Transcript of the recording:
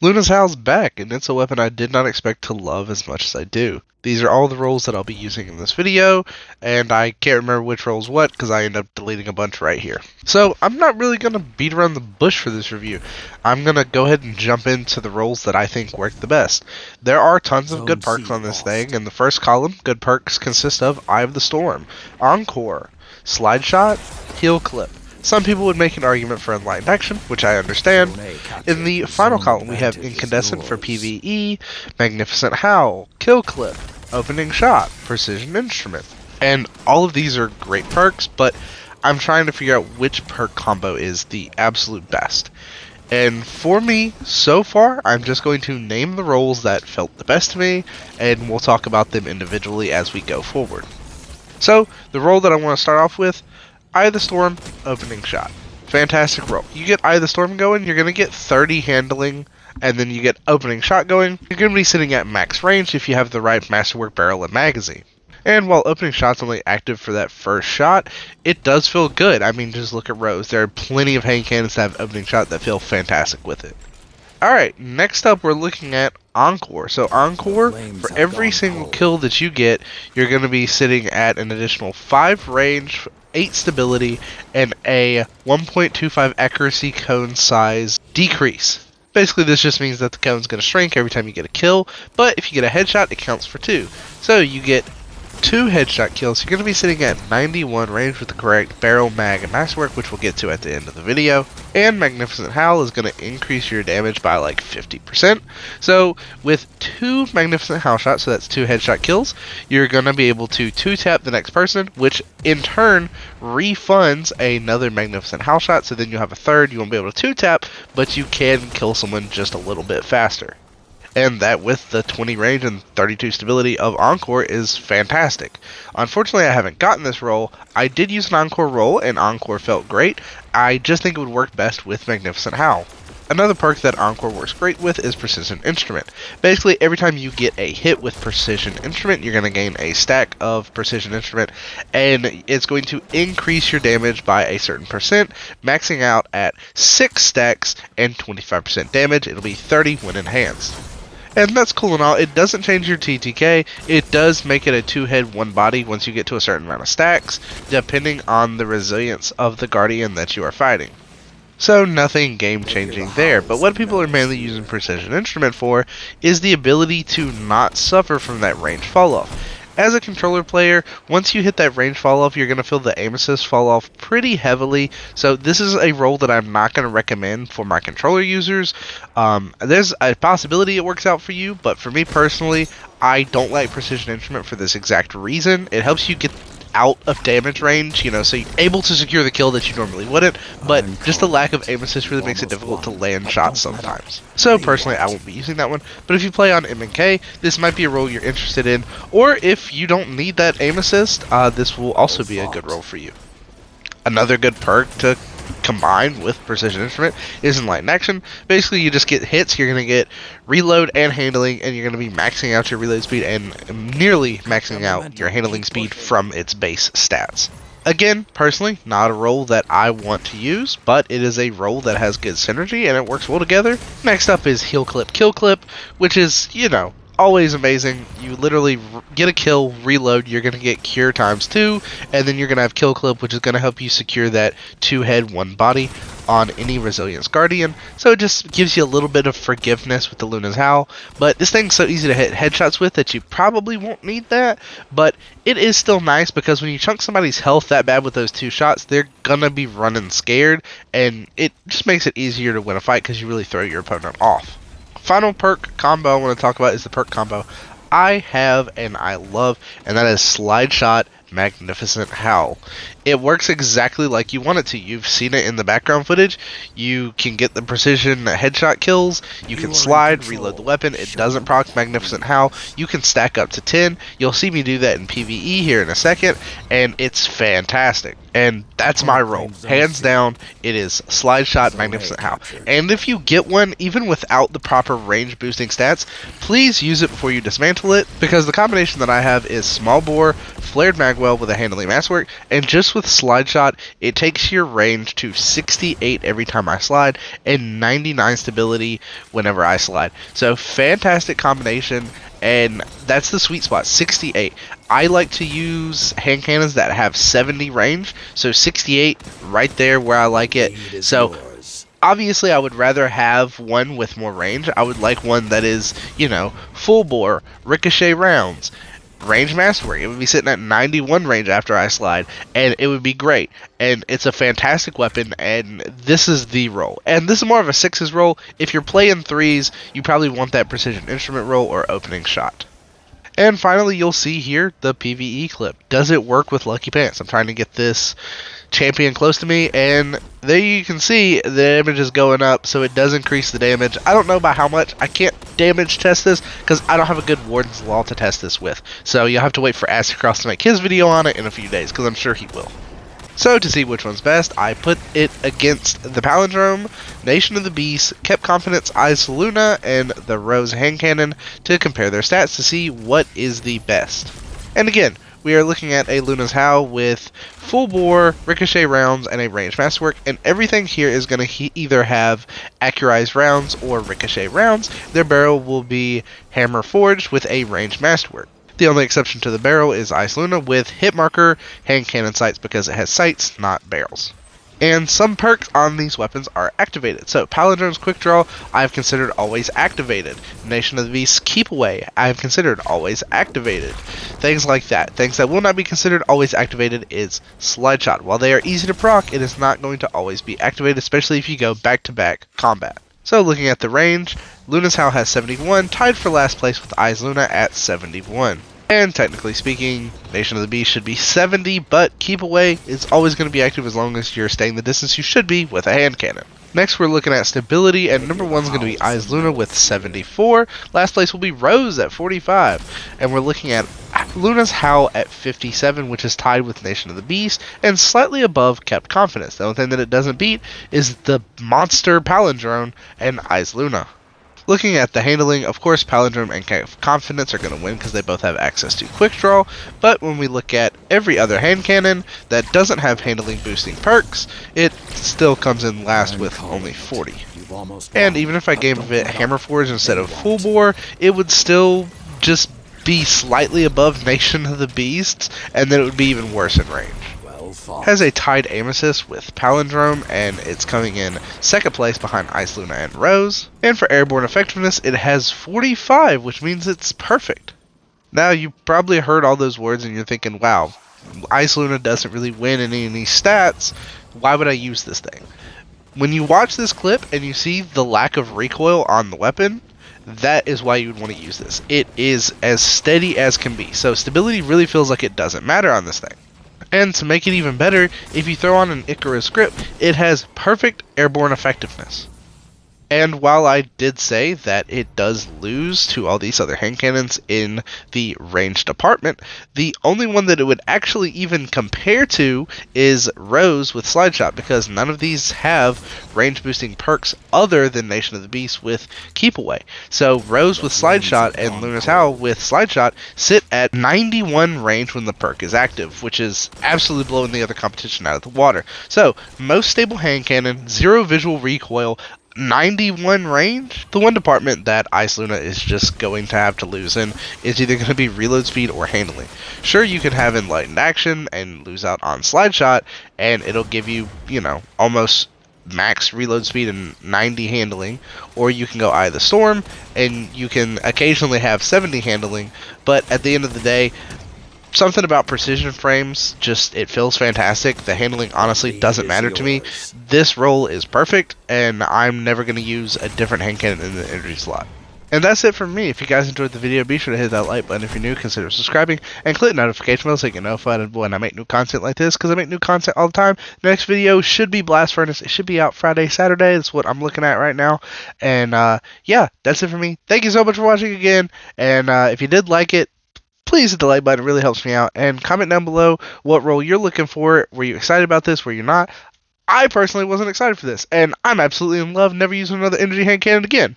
Luna's Howl's back, and it's a weapon I did not expect to love as much as I do. These are all the rolls that I'll be using in this video, and I can't remember which roll's what because I end up deleting a bunch right here. So I'm not really going to beat around the bush for this review. I'm going to go ahead and jump into the rolls that I think work the best. There are tons of good perks on this thing. In the first column, good perks consist of Eye of the Storm, Encore, Slideshot, Heal Clip. Some people would make an argument for Enlightened Action, which I understand. In the final column, we have Incandescent for PvE, Magnificent Howl, Kill Clip, Opening Shot, Precision Instrument. And all of these are great perks, but I'm trying to figure out which perk combo is the absolute best. And for me, so far, I'm just going to name the rolls that felt the best to me, and we'll talk about them individually as we go forward. So, the roll that I want to start off with, Eye of the Storm, Opening Shot. Fantastic roll. You get Eye of the Storm going, you're going to get 30 handling, and then you get Opening Shot going. You're going to be sitting at max range if you have the right Masterwork barrel and magazine. And while Opening Shot's only active for that first shot, it does feel good. I mean, just look at Rose. There are plenty of hand cannons that have Opening Shot that feel fantastic with it. Alright, next up we're looking at Encore. So Encore, for every single kill that you get, you're going to be sitting at an additional 5 range, 8 stability, and a 1.25 accuracy cone size decrease. Basically, this just means that the cone's going to shrink every time you get a kill, but if you get a headshot, it counts for 2. So you get 2 headshot kills. You're going to be sitting at 91 range with the correct barrel, mag, and masterwork, which we'll get to at the end of the video. And Magnificent Howl is going to increase your damage by like 50%. So with 2 Magnificent Howl shots, so that's 2 headshot kills, you're going to be able to 2-tap the next person, which in turn refunds another Magnificent Howl shot. So then you'll have a third. You won't be able to 2-tap, but you can kill someone just a little bit faster. And that with the 20 range and 32 stability of Encore is fantastic. Unfortunately, I haven't gotten this roll. I did use an Encore roll, and Encore felt great. I just think it would work best with Magnificent Howl. Another perk that Encore works great with is Precision Instrument. Basically, every time you get a hit with Precision Instrument, you're going to gain a stack of Precision Instrument, and it's going to increase your damage by a certain percent, maxing out at 6 stacks and 25% damage. It'll be 30 when enhanced. And that's cool and all. It doesn't change your TTK. It does make it a 2-head, 1-body once you get to a certain amount of stacks, depending on the resilience of the Guardian that you are fighting. So nothing game-changing there, but what people are mainly using Precision Instrument for is the ability to not suffer from that range fall-off. As a controller player, once you hit that range fall off, you're going to feel the aim assist fall off pretty heavily. So this is a role that I'm not going to recommend for my controller users. There's a possibility it works out for you, but for me personally, I don't like Precision Instrument for this exact reason. It helps you get out of damage range, you know, so you're able to secure the kill that you normally wouldn't, but just the lack of aim assist really makes it difficult to land shots sometimes. So personally, I won't be using that one, but if you play on M&K, this might be a role you're interested in, or if you don't need that aim assist, this will also be a good role for you. Another good perk to combine with Precision Instrument is Enlightened Action. Basically, you just get hits, you're going to get reload and handling, and you're going to be maxing out your reload speed and nearly maxing out your handling speed from its base stats. Again, personally, not a role that I want to use, but it is a role that has good synergy and it works well together. Next up is Heal Clip, Kill Clip, which is, you know, always amazing. You literally get a kill, reload, you're going to get cure times 2, and then you're going to have Kill Clip, which is going to help you secure that 2-head, 1-body on any Resilience Guardian. So it just gives you a little bit of forgiveness with the Luna's Howl, but this thing's so easy to hit headshots with that you probably won't need that, but it is still nice because when you chunk somebody's health that bad with those 2 shots, they're going to be running scared, and it just makes it easier to win a fight because you really throw your opponent off. Final perk combo I want to talk about is the perk combo I have and I love, and that is Slideshot Magnificent Howl. It works exactly like you want it to. You've seen it in the background footage. You can get the precision headshot kills. You can slide, reload the weapon. It doesn't proc Magnificent Howl. You can stack up to 10. You'll see me do that in PvE here in a second, and it's fantastic. And that's my role. Hands down, it is Slideshot Magnificent Howl. And if you get one, even without the proper range boosting stats, please use it before you dismantle it, because the combination that I have is small bore, flared magwell with a handling masswork, and just This with Slideshot, it takes your range to 68 every time I slide and 99 stability whenever I slide. So fantastic combination, and that's the sweet spot, 68. I like to use hand cannons that have 70 range, so 68 right there where I like it. So obviously I would rather have one with more range. I would like one that is, you know, full bore, ricochet rounds, range mastery. It would be sitting at 91 range after I slide, and it would be great. And it's a fantastic weapon, and this is the roll. And this is more of a 6s roll. If you're playing 3s, you probably want that precision instrument roll or opening shot. And finally, you'll see here the PvE clip. Does it work with Lucky Pants? I'm trying to get this champion close to me, and there you can see the damage is going up, so it does increase the damage. I don't know by how much. I can't damage test this because I don't have a good Warden's Law to test this with. So you'll have to wait for Acid to make his video on it in a few days, because I'm sure he will. So to see which one's best, I put it against the Palindrome, Nation of the Beast, Kept Confidence, Eyes Luna, and the Rose Hand Cannon to compare their stats to see what is the best. And again, we are looking at a Luna's Howl with full bore, ricochet rounds, and a range masterwork, and everything here is going to either have accurized rounds or ricochet rounds. Their barrel will be hammer forged with a range masterwork. The only exception to the barrel is Ice Luna with hit marker hand cannon sights because it has sights, not barrels. And some perks on these weapons are activated. So Palindrome's Quick Draw, I have considered always activated. Nation of the Beast Keep Away, I have considered always activated. Things like that. Things that will not be considered always activated is Slideshot. While they are easy to proc, it is not going to always be activated, especially if you go back-to-back combat. So looking at the range, Luna's Howl has 71, tied for last place with Eyes Luna at 71. And technically speaking, Nation of the Beast should be 70, but Keep Away is always going to be active as long as you're staying the distance you should be with a hand cannon. Next, we're looking at stability, and number 1 is going to be Eyes Luna with 74. Last place will be Rose at 45. And we're looking at Luna's Howl at 57, which is tied with Nation of the Beast, and slightly above Kept Confidence. The only thing that it doesn't beat is the monster Palindrome and Eyes Luna. Looking at the handling, of course, Palindrome and Kept Confidence are going to win because they both have access to Quick Draw, but when we look at every other hand cannon that doesn't have handling boosting perks, it still comes in last with only 40. And even if I gave it Hammer Forge instead of Full Bore, it would still just be slightly above Nation of the Beasts, and then it would be even worse in range. Has a tied aim assist with Palindrome, and it's coming in second place behind Ice Luna and Rose. And for airborne effectiveness, it has 45, which means it's perfect. Now, you probably heard all those words and you're thinking, wow, Ice Luna doesn't really win any of these stats. Why would I use this thing? When you watch this clip and you see the lack of recoil on the weapon, that is why you would want to use this. It is as steady as can be, so stability really feels like it doesn't matter on this thing. And to make it even better, if you throw on an Icarus grip, it has perfect airborne effectiveness. And while I did say that it does lose to all these other hand cannons in the range department, the only one that it would actually even compare to is Rose with Slideshot, because none of these have range boosting perks other than Nation of the Beast with Keep Away. So Rose with Slideshot and Luna's Howl with Slideshot sit at 91 range when the perk is active, which is absolutely blowing the other competition out of the water. So most stable hand cannon, 0 visual recoil, 91 range. The one department that Ice Luna is just going to have to lose in is either going to be reload speed or handling. Sure, you can have Enlightened action and lose out on Slideshot, and it'll give you, you know, almost max reload speed and 90 handling, or you can go Eye of the Storm and you can occasionally have 70 handling, but at the end of the day, something about precision frames, just it feels fantastic. The handling honestly doesn't matter to me. This roll is perfect, and I'm never going to use a different hand cannon in the energy slot. And that's it from me. If you guys enjoyed the video, be sure to hit that like button. If you're new, consider subscribing, and click the notification bell so you get notified when I make new content like this, because I make new content all the time. The next video should be Blast Furnace. It should be out Friday, Saturday. That's what I'm looking at right now. And yeah, that's it for me. Thank you so much for watching again, and if you did like it, please hit the like button. It really helps me out. And comment down below what role you're looking for. Were you excited about this? Were you not? I personally wasn't excited for this. And I'm absolutely in love. Never using another energy hand cannon again.